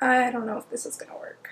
I don't know if this is gonna work.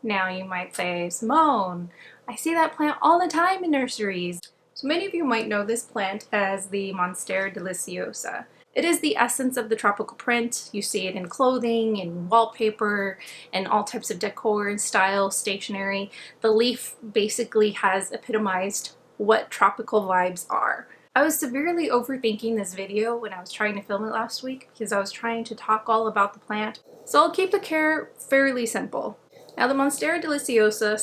Now you might say, Simone, I see that plant all the time in nurseries. So many of you might know this plant as the Monstera Deliciosa. It is the essence of the tropical print. You see it in clothing, in wallpaper, and all types of decor and style, stationery. The leaf basically has epitomized what tropical vibes are. I was severely overthinking this video when I was trying to film it last week because I was trying to talk all about the plant. So I'll keep the care fairly simple. Now the Monstera deliciosa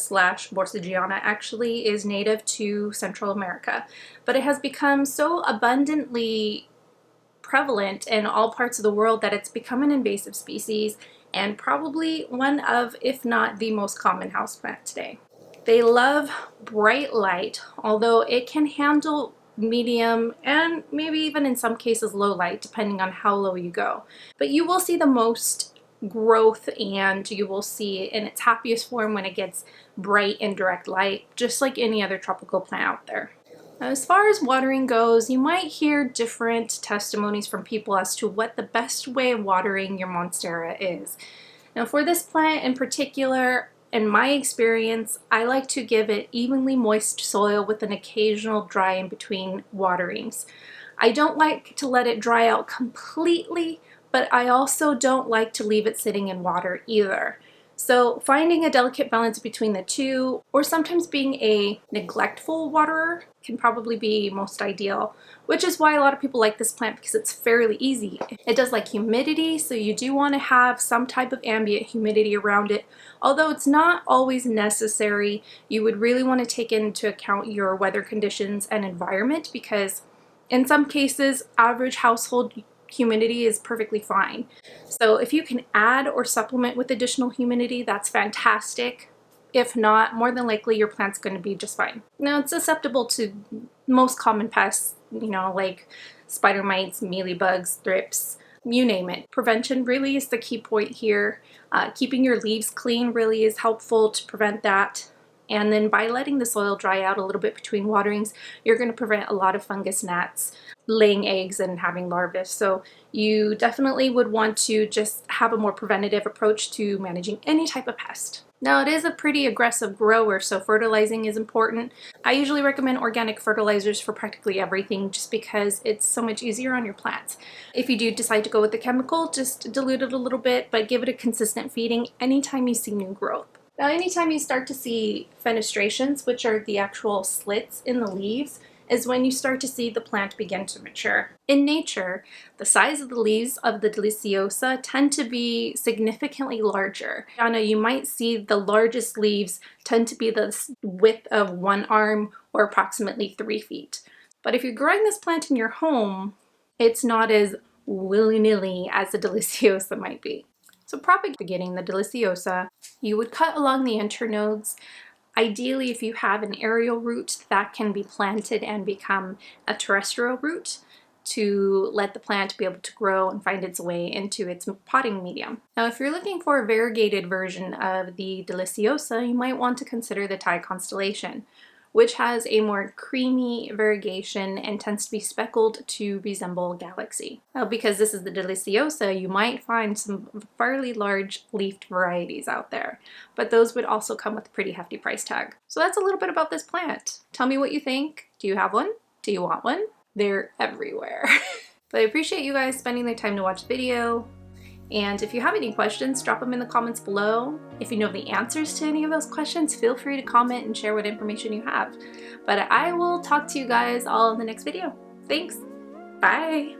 / Borsigiana actually is native to Central America, but it has become so abundantly prevalent in all parts of the world that it's become an invasive species and probably one of, if not the most common houseplant today. They love bright light, although it can handle medium and maybe even in some cases low light depending on how low you go. But you will see the most growth and you will see it in its happiest form when it gets bright and direct light, just like any other tropical plant out there. Now, as far as watering goes, you might hear different testimonies from people as to what the best way of watering your Monstera is. Now for this plant in particular, in my experience, I like to give it evenly moist soil with an occasional dry in between waterings. I don't like to let it dry out completely, but I also don't like to leave it sitting in water either. So finding a delicate balance between the two, or sometimes being a neglectful waterer, can probably be most ideal, which is why a lot of people like this plant because it's fairly easy. It does like humidity, so you do want to have some type of ambient humidity around it. Although it's not always necessary, you would really want to take into account your weather conditions and environment because in some cases, average household humidity is perfectly fine. So if you can add or supplement with additional humidity, that's fantastic. If not, more than likely your plant's going to be just fine. Now it's susceptible to most common pests, like spider mites, mealybugs, thrips, you name it. Prevention really is the key point here. Keeping your leaves clean really is helpful to prevent that. And then by letting the soil dry out a little bit between waterings, you're going to prevent a lot of fungus gnats laying eggs and having larvae. So you definitely would want to just have a more preventative approach to managing any type of pest. Now it is a pretty aggressive grower, so fertilizing is important. I usually recommend organic fertilizers for practically everything just because it's so much easier on your plants. If you do decide to go with the chemical, just dilute it a little bit, but give it a consistent feeding anytime you see new growth. Now anytime you start to see fenestrations, which are the actual slits in the leaves, is when you start to see the plant begin to mature. In nature, the size of the leaves of the Deliciosa tend to be significantly larger. Now you might see the largest leaves tend to be the width of one arm or approximately 3 feet. But if you're growing this plant in your home, it's not as willy-nilly as the Deliciosa might be. So propagating the Deliciosa, you would cut along the internodes. Ideally, if you have an aerial root, that can be planted and become a terrestrial root to let the plant be able to grow and find its way into its potting medium. Now, if you're looking for a variegated version of the Deliciosa, you might want to consider the Thai constellation, which has a more creamy variegation and tends to be speckled to resemble a galaxy. Now, because this is the Deliciosa, you might find some fairly large leafed varieties out there, but those would also come with a pretty hefty price tag. So that's a little bit about this plant. Tell me what you think. Do you have one? Do you want one? They're everywhere. But I appreciate you guys spending the time to watch the video. And if you have any questions, drop them in the comments below. If you know the answers to any of those questions, feel free to comment and share what information you have. But I will talk to you guys all in the next video. Thanks. Bye.